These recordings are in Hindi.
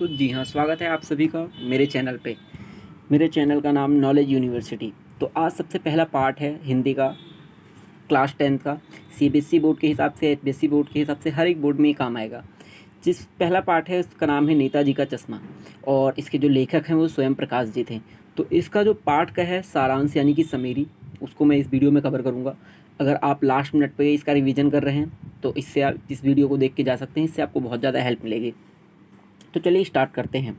तो जी हाँ, स्वागत है आप सभी का मेरे चैनल पे। मेरे चैनल का नाम नॉलेज यूनिवर्सिटी। तो आज सबसे पहला पार्ट है हिंदी का, क्लास 10 का। सीबीएसई बोर्ड के हिसाब से, एचबीएसई बोर्ड के हिसाब से हर एक बोर्ड में ये काम आएगा। जिस पहला पार्ट है उसका नाम है नेताजी का चश्मा, और इसके जो लेखक हैं वो स्वयं प्रकाश जी थे। तो इसका जो पार्ट का है सारांश यानी कि समरी, उसको मैं इस वीडियो में कवर करूँगा। अगर आप लास्ट मिनट पे इसका रिवीजन कर रहे हैं तो इससे आप इस वीडियो को देख के जा सकते हैं, इससे आपको बहुत ज़्यादा हेल्प मिलेगी। तो चलिए स्टार्ट करते हैं।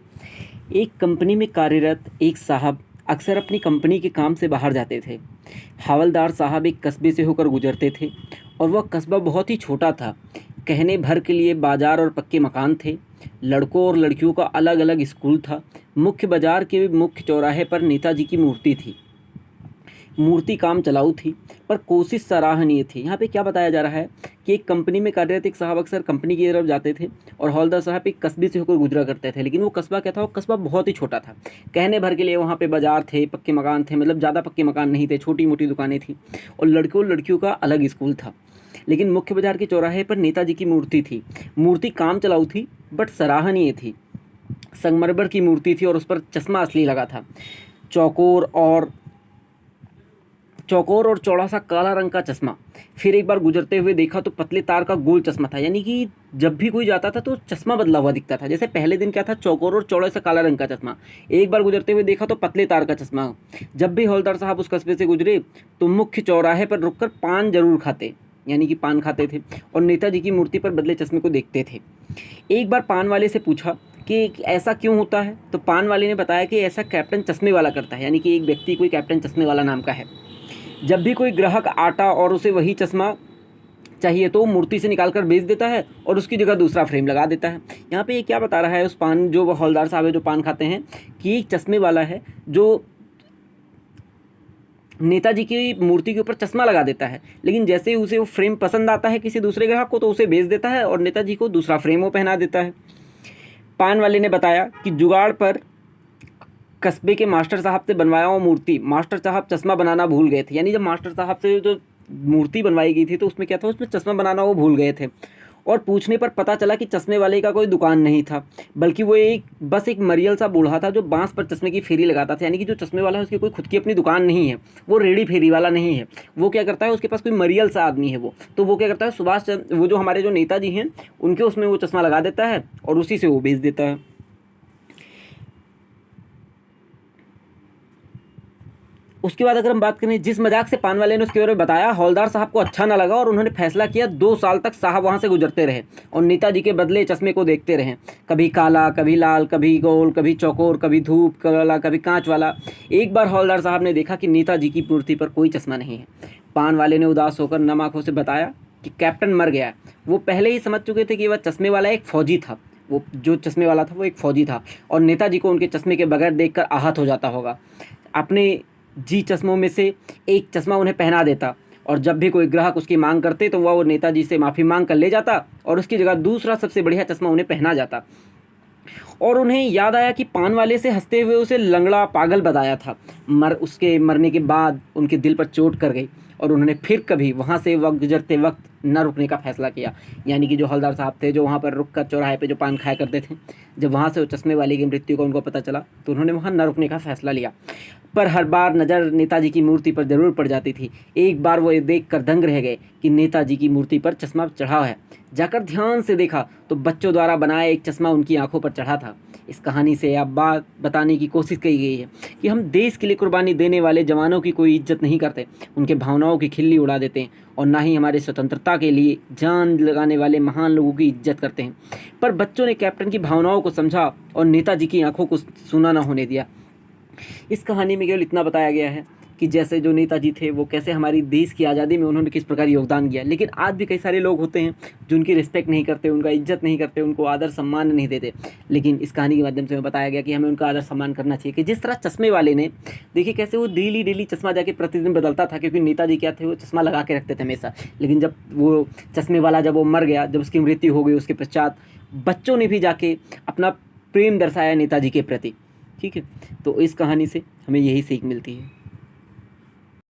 एक कंपनी में कार्यरत एक साहब अक्सर अपनी कंपनी के काम से बाहर जाते थे। हवलदार साहब एक कस्बे से होकर गुजरते थे और वह कस्बा बहुत ही छोटा था। कहने भर के लिए बाजार और पक्के मकान थे। लड़कों और लड़कियों का अलग अलग स्कूल था। मुख्य बाजार के मुख्य चौराहे पर नेताजी की मूर्ति थी। मूर्ति काम चलाऊ थी पर कोशिश सराहनीय थी। यहाँ पे क्या बताया जा रहा है कि एक कंपनी में कार्यरत एक साहब अक्सर कंपनी की तरफ जाते थे और हौलदार साहब एक कस्बे से होकर गुजरा करते थे, लेकिन वो कस्बा क्या था, वो कस्बा बहुत ही छोटा था। कहने भर के लिए वहाँ पे बाजार थे, पक्के मकान थे, मतलब ज़्यादा पक्के मकान नहीं थे, छोटी मोटी दुकानें थी, और लड़कों लड़कियों का अलग स्कूल था। लेकिन मुख्य बाजार के चौराहे पर नेताजी की मूर्ति थी। मूर्ति काम चलाऊ थी बट सराहनीय थी। संगमरमर की मूर्ति थी और उस पर चश्मा असली लगा था। चौकोर और चौड़ा सा काला रंग का चश्मा। फिर एक बार गुजरते हुए देखा तो पतले तार का गोल चश्मा था, यानी कि जब भी कोई जाता था तो चश्मा बदला हुआ दिखता था। जैसे पहले दिन क्या था, चौकोर और चौड़े सा काला रंग का चश्मा, एक बार गुजरते हुए देखा तो पतले तार का चश्मा। जब भी हौलदार साहब उस कस्बे से गुजरे तो मुख्य चौराहे पर रुककर पान जरूर खाते, यानी कि पान खाते थे, और नेताजी की मूर्ति पर बदले चश्मे को देखते थे। एक बार पान वाले से पूछा कि ऐसा क्यों होता है, तो पान वाले ने बताया कि ऐसा कैप्टन चश्मे वाला करता है, यानी कि एक व्यक्ति कोई कैप्टन चश्मे वाला नाम का है। जब भी कोई ग्राहक आता और उसे वही चश्मा चाहिए तो मूर्ति से निकाल कर बेच देता है और उसकी जगह दूसरा फ्रेम लगा देता है। यहाँ पे ये क्या बता रहा है, उस पान जो हौलदार साहब है जो पान खाते हैं, कि एक चश्मे वाला है जो नेताजी की मूर्ति के ऊपर चश्मा लगा देता है, लेकिन जैसे ही उसे वो फ्रेम पसंद आता है किसी दूसरे ग्राहक को तो उसे बेच देता है और नेताजी को दूसरा फ्रेम वो पहना देता है। पान वाले ने बताया कि जुगाड़ पर कस्बे के मास्टर साहब से बनवाया हुआ मूर्ति, मास्टर साहब चश्मा बनाना भूल गए थे। यानी जब मास्टर साहब से जो मूर्ति बनवाई गई थी तो उसमें क्या था, उसमें चश्मा बनाना वो भूल गए थे, और पूछने पर पता चला कि चश्मे वाले का कोई दुकान नहीं था, बल्कि वो बस एक मरियल सा बूढ़ा था जो बांस पर चश्मे की फेरी लगाता था। यानी कि जो चश्मे वाला है उसकी कोई खुद की अपनी दुकान नहीं है, वो रेडी फेरी वाला नहीं है। वो क्या करता है, उसके पास कोई मरियल सा आदमी है वो क्या करता है, सुभाष चंद्र, वो जो हमारे जो नेताजी हैं उनके उसमें वो चश्मा लगा देता है और उसी से वो बेच देता है। उसके बाद अगर हम बात करें, जिस मजाक से पान वाले ने उसके बारे में बताया, हौलदार साहब को अच्छा ना लगा और उन्होंने फैसला किया 2 साल तक साहब वहाँ से गुजरते रहे और नेताजी के बदले चश्मे को देखते रहे। कभी काला, कभी लाल, कभी गोल, कभी चौकोर, कभी धूप वाला, कभी कांच वाला। एक बार हौलदार साहब ने देखा कि नेताजी की मूर्ति पर कोई चश्मा नहीं है। पान वाले ने उदास होकर नम आंखों से बताया कि कैप्टन मर गया। वो पहले ही समझ चुके थे कि वह चश्मे वाला एक फौजी था। वो जो चश्मे वाला था वो एक फौजी था और नेताजी को उनके चश्मे के बगैर देखकर आहत हो जाता होगा। अपने जी चश्मों में से एक चश्मा उन्हें पहना देता और जब भी कोई ग्राहक उसकी मांग करते तो वह वो नेताजी से माफ़ी मांग कर ले जाता और उसकी जगह दूसरा सबसे बढ़िया चश्मा उन्हें पहना जाता। और उन्हें याद आया कि पान वाले से हंसते हुए उसे लंगड़ा पागल बताया था। उसके मरने के बाद उनके दिल पर चोट कर गई और उन्होंने फिर कभी वहाँ से गुजरते वक्त न रुकने का फैसला किया। यानी कि जो हवलदार साहब थे जो वहाँ पर रुक कर चौराहे पे जो पान खाया करते थे, जब वहाँ से वो चश्मे वाले की मृत्यु का उनको पता चला तो उन्होंने वहाँ न रुकने का फैसला लिया। पर हर बार नज़र नेताजी की मूर्ति पर ज़रूर पड़ जाती थी। एक बार वो ये देख कर दंग रह गए कि नेताजी की मूर्ति पर चश्मा चढ़ा है। जाकर ध्यान से देखा तो बच्चों द्वारा बनाया एक चश्मा उनकी आंखों पर चढ़ा था। इस कहानी से आप बात बताने की कोशिश की गई है कि हम देश के लिए कुर्बानी देने वाले जवानों की कोई इज्जत नहीं करते, उनके भावनाओं की खिल्ली उड़ा देते हैं, और ना ही हमारे स्वतंत्रता के लिए जान लगाने वाले महान लोगों की इज्जत करते हैं। पर बच्चों ने कैप्टन की भावनाओं को समझा और नेताजी की आंखों को सुना ना होने दिया। इस कहानी में केवल इतना बताया गया है कि जैसे जो नेताजी थे वो कैसे हमारी देश की आज़ादी में उन्होंने किस प्रकार योगदान किया, लेकिन आज भी कई सारे लोग होते हैं जो उनकी रिस्पेक्ट नहीं करते, उनका इज्जत नहीं करते, उनको आदर सम्मान नहीं देते। लेकिन इस कहानी के माध्यम से हमें बताया गया कि हमें उनका आदर सम्मान करना चाहिए। कि जिस तरह चश्मे वाले ने, देखिए कैसे वो डेली चश्मा जाके प्रतिदिन बदलता था, क्योंकि नेताजी क्या थे, वो चश्मा लगा के रखते थे हमेशा। लेकिन जब वो चश्मे वाला जब वो मर गया, जब उसकी मृत्यु हो गई, उसके पश्चात बच्चों ने भी जाके अपना प्रेम दर्शाया नेताजी के प्रति। ठीक है, तो इस कहानी से हमें यही सीख मिलती है।